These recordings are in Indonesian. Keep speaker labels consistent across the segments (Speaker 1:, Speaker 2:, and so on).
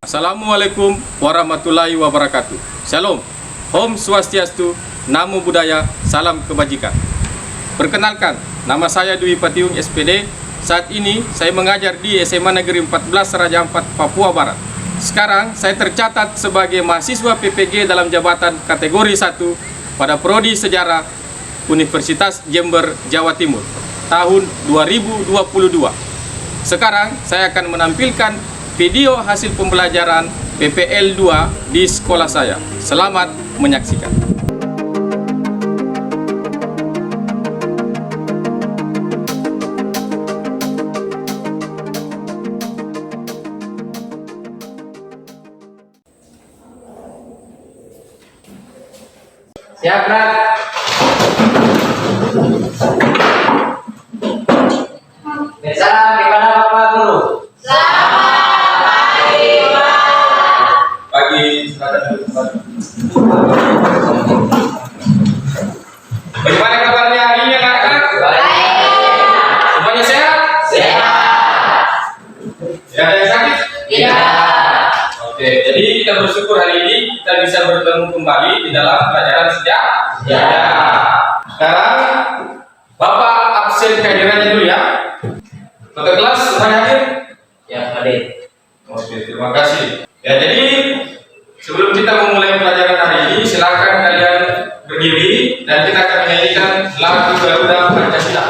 Speaker 1: Assalamualaikum warahmatullahi wabarakatuh. Shalom, Om Swastiastu, Namo Buddhaya, Salam Kebajikan. Perkenalkan, nama saya Dwi Patiung SPD. Saat ini saya mengajar di SMA Negeri 14 Raja Ampat, Papua Barat. Sekarang saya tercatat sebagai mahasiswa PPG dalam jabatan kategori 1 pada Prodi Sejarah Universitas Jember, Jawa Timur tahun 2022. Sekarang saya akan menampilkan video hasil pembelajaran PPL 2 di sekolah saya. Selamat menyaksikan.
Speaker 2: Siap, Brat? Salam kepada Bapak Guru.
Speaker 1: Pagi, silakan duduk. Bagaimana kabarnya hari ini anak-anak? Semuanya sehat?
Speaker 2: Sehat.
Speaker 1: Tidak ada yang sakit?
Speaker 2: Tidak.
Speaker 1: Oke, jadi kita bersyukur hari ini kita bisa bertemu kembali di dalam pelajaran sejarah. Sekarang Bapak absen kehadirannya dulu ya. Ketua kelas semuanya hadir?
Speaker 2: Ya, hadir.
Speaker 1: Oke, terima kasih. Ya, jadi sebelum kita memulai pelajaran hari ini, silakan kalian berdiri dan kita akan menyanyikan lagu Garuda Pancasila.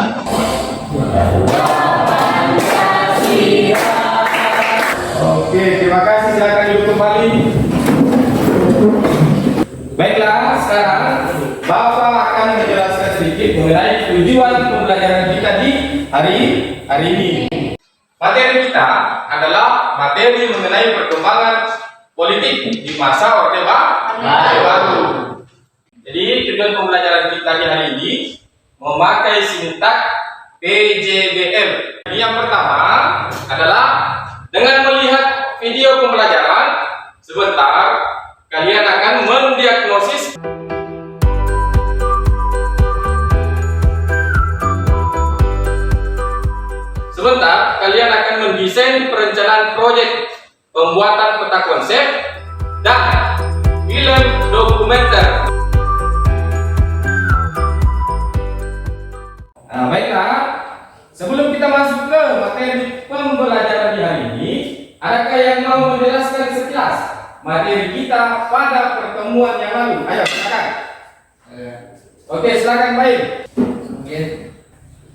Speaker 1: Oke, terima kasih. Silakan duduk kembali. Baiklah, sekarang Bapak akan menjelaskan sedikit mengenai tujuan pembelajaran kita di hari ini. Materi kita adalah materi mengenai perkembangan politik di masa Orde Baru. Jadi tujuan pembelajaran kita di hari ini memakai sintak PJBM. Yang pertama adalah dengan melihat video pembelajaran sebentar kalian akan mendiagnosis kalian akan mendesain perencanaan proyek pembuatan peta konsep dan film dokumenter. Nah, baiklah, sebelum kita masuk ke materi pembelajaran di hari ini, adakah yang mau menjelaskan sekilas materi kita pada pertemuan yang lalu? Ayo, silakan. Oke, silakan, baik.
Speaker 3: Mungkin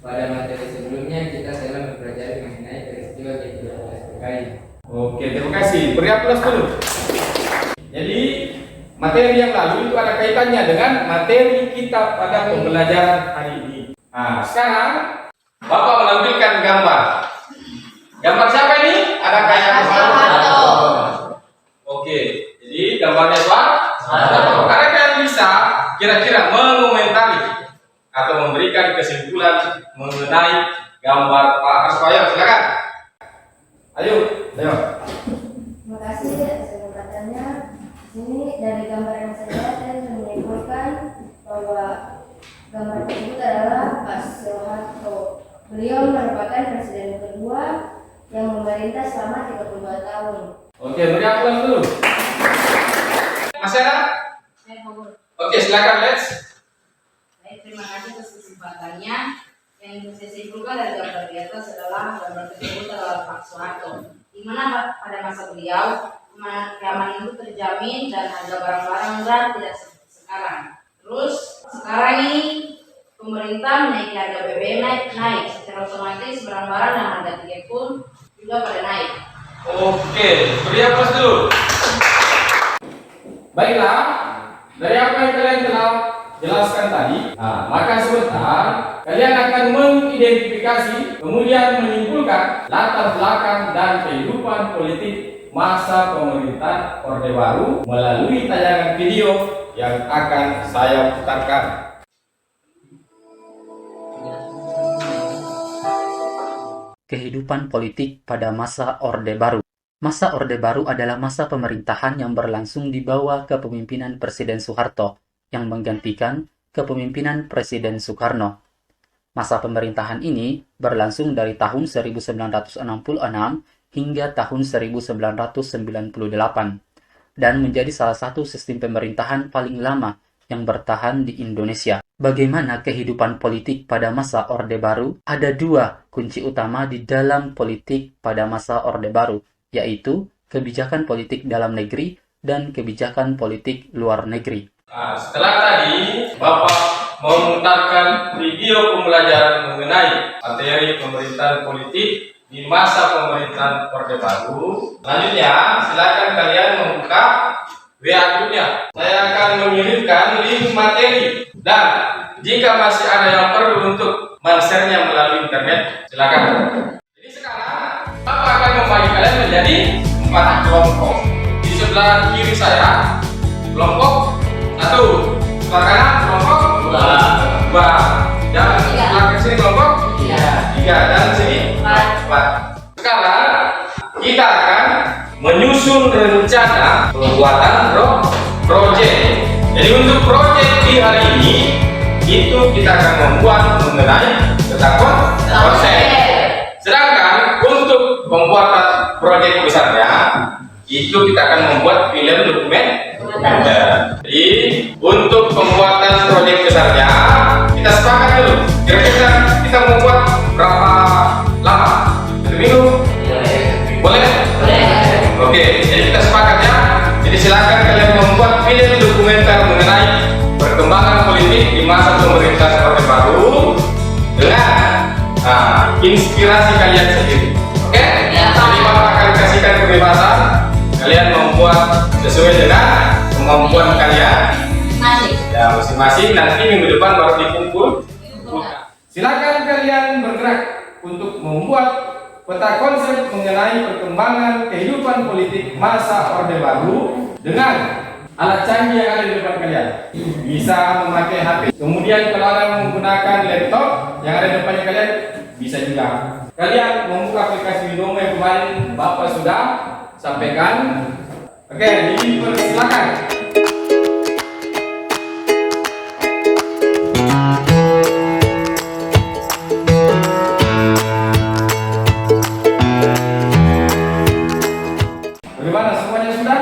Speaker 3: pada materi sebelumnya kita telah mempelajari mengenai peristiwa G13 PKI.
Speaker 1: Oke, terima kasih. Beri aplaus dulu. Jadi materi yang lalu itu ada kaitannya dengan materi kita pada pembelajaran hari ini. Nah, sekarang Bapak menampilkan gambar. Gambar siapa ini? Ada kayak
Speaker 2: Soeharto.
Speaker 1: Oke, jadi gambarnya Soeharto. Karena kalian bisa kira-kira mengomentari atau memberikan kesimpulan mengenai gambar Pak Soeharto. Silakan. Ayo.
Speaker 4: Terima kasih atas kesempatannya. Ini dari gambar yang saya lihat, saya menyimpulkan bahwa gambar tersebut adalah Pak Soeharto. Beliau merupakan presiden kedua yang memerintah selama 32 tahun.
Speaker 1: Oke, beri aplaus dulu. Masih ada? Oke, silakan, let's.
Speaker 5: Baik, terima kasih atas kesempatannya. Yang saya simpulkan dari gambar di atas adalah gambar tersebut adalah Pak Soeharto, di mana pada masa beliau keamanan itu terjamin dan harga barang-barang murah tidak seperti sekarang. Terus sekarang ini pemerintah menaiki harga BBM naik, secara otomatis barang-barang dan harga tiket pun juga pada naik.
Speaker 1: Oke, beri aplaus dulu. Baiklah, dari apa yang kalian telah jelaskan tadi, maka sebentar kalian akan mengidentifikasi kemudian menyimpulkan latar belakang dan kehidupan politik masa pemerintahan Orde Baru melalui tayangan video yang akan saya putarkan.
Speaker 6: Kehidupan politik pada masa Orde Baru. Masa Orde Baru adalah masa pemerintahan yang berlangsung di bawah kepemimpinan Presiden Soeharto yang menggantikan kepemimpinan Presiden Soekarno. Masa pemerintahan ini berlangsung dari tahun 1966 hingga tahun 1998 dan menjadi salah satu sistem pemerintahan paling lama yang bertahan di Indonesia. Bagaimana kehidupan politik pada masa Orde Baru? Ada dua kunci utama di dalam politik pada masa Orde Baru, yaitu kebijakan politik dalam negeri dan kebijakan politik luar negeri.
Speaker 1: Nah, setelah tadi Bapak memutarkan video pembelajaran mengenai materi pemerintahan politik di masa pemerintahan Orde Baru. Selanjutnya, silakan kalian membuka WA grupnya. Saya akan mengirimkan link materi dan jika masih ada yang perlu untuk men-share-nya melalui internet, silakan. Jadi sekarang Bapak akan membagi kalian menjadi 4 kelompok. Di sebelah kiri saya kelompok 1, sebelah kanan kelompok 2, dan sebelah sini kelompok 3, dan sini 4. Sekarang kita akan menyusun rencana pembuatan proyek. Jadi untuk proyek di hari ini itu kita akan membuat mengenai peta konsep. Sedangkan untuk pembuatan proyek besarnya itu kita akan membuat film dokumen. Jadi untuk pembuatan proyek besarnya kita sepakat dulu. Kira-kira kita membuat berapa lama? 1 minggu? Boleh? Oke, jadi kita sepakat ya. Jadi silakan kalian membuat film dokumenter mengenai perkembangan politik di masa pemerintahan Orde Baru dengan inspirasi kalian sendiri. Oke? Jadi Bapak akan kasihkan kebebasan kalian membuat sesuai dengan kemampuan kalian. Ya, masing-masing nanti minggu depan baru dikumpul. Silakan kalian bergerak untuk membuat peta konsep mengenai perkembangan kehidupan politik masa Orde Baru dengan alat canggih yang ada di depan kalian. Bisa memakai HP. Kemudian kalau ada menggunakan laptop yang ada di depannya kalian, bisa juga. Kalian membuka aplikasi Widomo yang kemarin Bapak sudah sampaikan. Oke, dipersilakan. Bagaimana, semuanya sudah?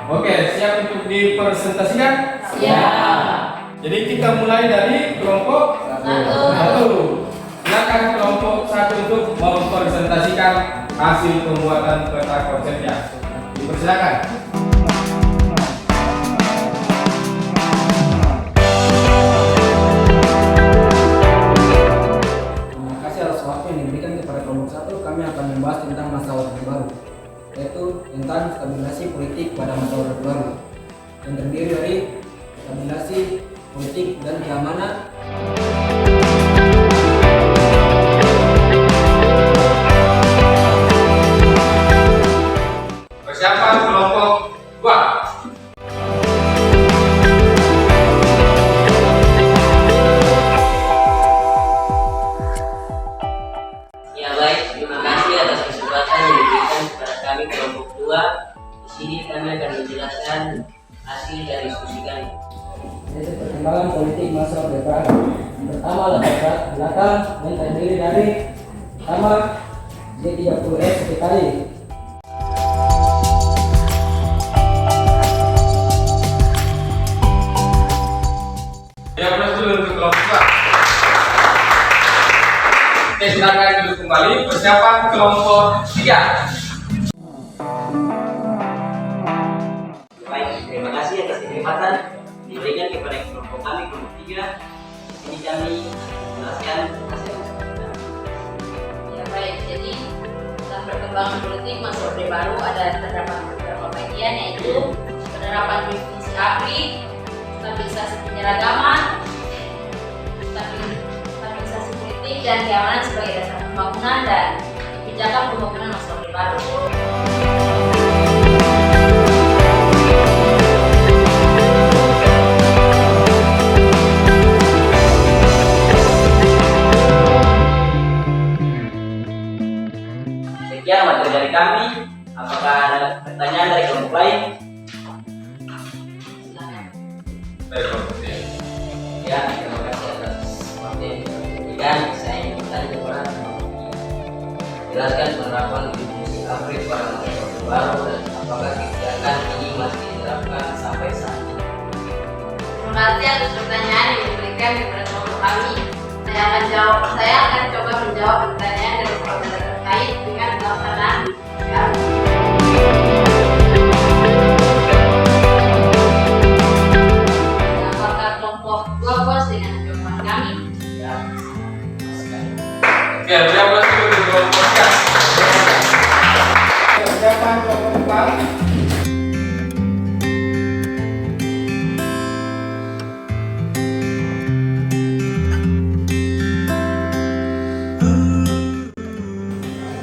Speaker 1: Oke, siap untuk dipresentasikan?
Speaker 5: Siap.
Speaker 1: Jadi kita mulai dari kelompok 1. Silakan kelompok 1 untuk mempresentasikan hasil pembuatan peta konsepnya. Dipersilakan.
Speaker 7: Terima kasih atas waktu yang diberikan kepada kelompok 1. Kami akan membahas tentang masa Orde Baru, yaitu tentang stabilisasi politik pada masa Orde Baru yang terdiri dari stabilisasi politik dan keamanan.
Speaker 1: Persiapan kelompok 2.
Speaker 2: Ya baik, terima kasih atas kesempatan yang diberikan kepada kami kelompok 2. Di sini kami akan menjelaskan hasil dari diskusi kami.
Speaker 7: Yaitu perkembangan politik masa Orde Baru. Pertama, latar belakang yang terdiri dari pertama G30S PKI.
Speaker 1: Ya, plus dulu untuk kelompok 2. Oke, silakan duduk kembali. Persiapan kelompok 3.
Speaker 2: Baik, terima kasih atas kesempatan diberikan kepada kelompok kami kelompok 3. Di sini kami menjelaskan hasil.
Speaker 5: Ya baik, jadi tentang perkembangan politik masa Orde Baru ada terdapat beberapa bagian, yaitu penerapan definisi APRI, stabilisasi penyeragaman, stabilisasi politik dan keamanan sebagai dasar pembangunan dan kebijakan pembangunan masa Orde Baru.
Speaker 2: Sekian materi dari kami. Apakah ada pertanyaan dari kelompok lain?
Speaker 5: Silakan.
Speaker 1: Dari kelompok 3.
Speaker 2: Ya, terima kasih atas waktu yang diberikan. Saya ingin bertanya kepada kelompok 3. Jelaskan penerapan definisi APRIP pada masa Orde Baru dan apakah kebijakan ini masih diterapkan sampai saat ini.
Speaker 5: Terima kasih atas pertanyaan yang diberikan kepada kelompok kami. Saya akan coba menjawab pertanyaan dari saudara terkait dengan pelaksanaan apakah kelompok 2 puas dengan jawaban kami?
Speaker 1: Oke, beri aplaus dulu untuk kelompok 3. Persiapan kelompok 4.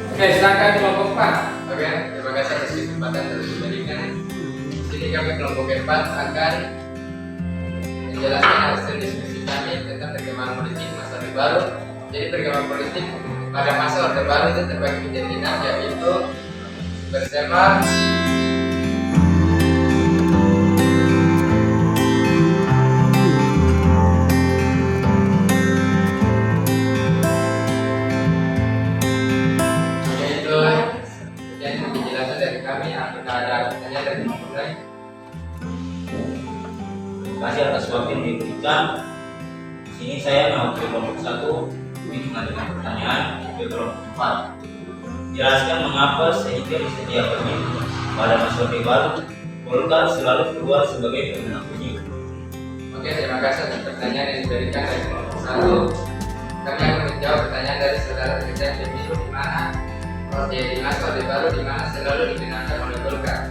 Speaker 1: Oke, silakan kelompok 4.
Speaker 3: Oke, terima kasih atas kesempatan yang diberikan. Di sini kami kelompok 4 akan menjelaskan hasil diskusi kami tentang perkembangan politik masa Orde Baru. Jadi perkembangan politik pada masa Orde Baru itu terbagi menjadi 6, yaitu bersama
Speaker 8: kasih atas waktu yang diberikan. Di sini saya mewakili kelompok 1 ingin mengajukan pertanyaan ke kelompok 4. Jelaskan mengapa sehingga di setiap pemilu pada masa Orde Baru Golkar selalu keluar sebagai pemenang pemilu.
Speaker 3: Oke, terima kasih atas pertanyaan yang diberikan dari kelompok 1. Kami akan menjawab pertanyaan dari saudara terkait pemilu di mana di masa Orde Baru di mana selalu dimenangkan oleh Golkar.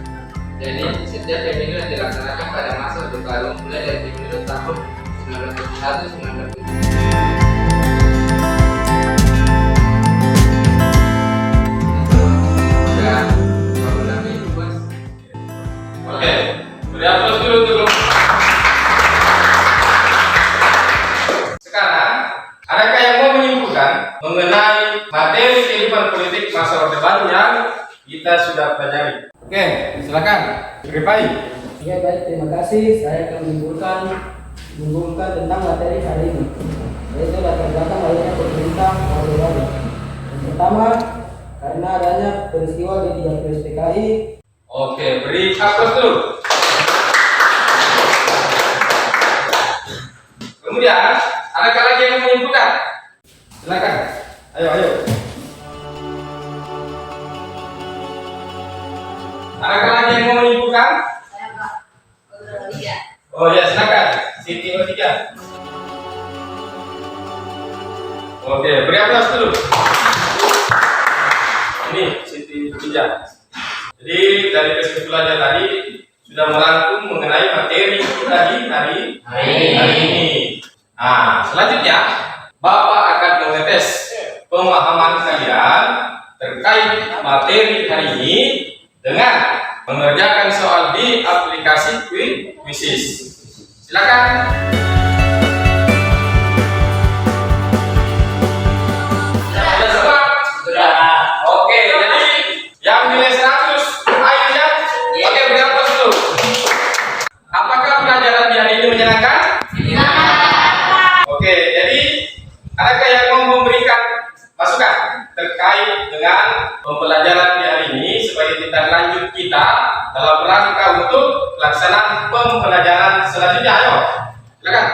Speaker 3: Jadi setiap pemilu yang dilaksanakan pada masa Orde Baru mulai dari pemilu tahun 1971, 1972.
Speaker 1: Oke, beri aplaus dulu untuk kelompok. Sekarang, adakah yang mau menyimpulkan mengenai materi kehidupan politik masa Orde Baru yang kita sudah pelajari? Oke, silakan. Ripai.
Speaker 7: Ya baik, terima kasih. Saya akan menyimpulkan tentang materi hari ini, yaitu latar belakang lahirnya pemerintah Orde Baru. Yang pertama, karena adanya peristiwa G30 PKI.
Speaker 1: Oke, beri aplaus dulu. Kemudian, adakah lagi yang mau menyimpulkan? Silakan. Ayo. Adakah lagi yang mau menyimpulkan?
Speaker 5: Saya Pak. Saudara.
Speaker 1: Oh ya, silakan. Siti Otiga. Oke, beri aplaus dulu. Ini Siti Otiga. Jadi dari kesimpulannya tadi sudah merangkum mengenai materi kita di hari ini. Nah, selanjutnya Bapak akan mengetes pemahaman kalian terkait materi hari ini dengan mengerjakan soal di aplikasi Quizzes. Silakan. Sudah semua? Sudah. Oke, jadi yang nilai 100 ayo ya. Oke, beri aplaus dulu. Apakah pelajaran di hari ini menyenangkan? Oke, jadi adakah yang mau memberikan masukan terkait dengan pembelajaran di hari ini sebagai tindak lanjut kita dalam rangka untuk pelaksanaan pembelajaran selanjutnya? Ayo, silakan.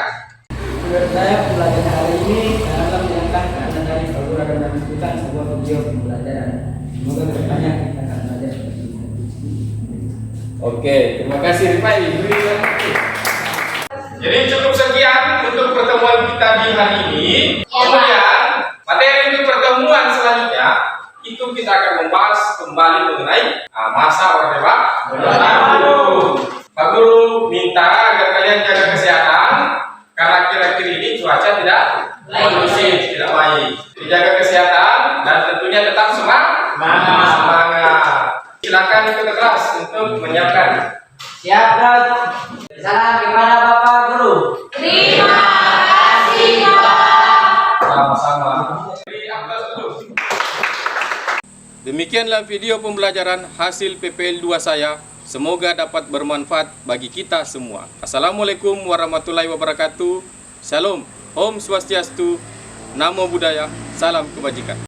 Speaker 7: Menurut saya pembelajaran hari ini sangatlah menyenangkan karena dari saudara dan mendiskusikan sebuah video pembelajaran. Semoga kedepannya kita akan belajar seperti itu.
Speaker 1: Oke, terima kasih Rifai. Jadi cukup sekian untuk pertemuan kita di hari ini. Kemudian materi untuk pertemuan selanjutnya itu kita akan membahas kembali mengenai masa Orde Baru. Pak Guru minta agar kalian jaga kesehatan karena akhir-akhir ini cuaca tidak kondusif, tidak baik. Dijaga kesehatan dan tentunya tetap semangat. Silakan ikut kelas untuk menyiapkan.
Speaker 2: Siap, Dok. Salam kepada Bapak Guru.
Speaker 5: Terima kasih Pak.
Speaker 1: Sama-sama. Demikianlah video pembelajaran hasil PPL 2 saya. Semoga dapat bermanfaat bagi kita semua. Assalamualaikum warahmatullahi wabarakatuh. Shalom, Om Swastiastu, Namo Buddhaya, salam kebajikan.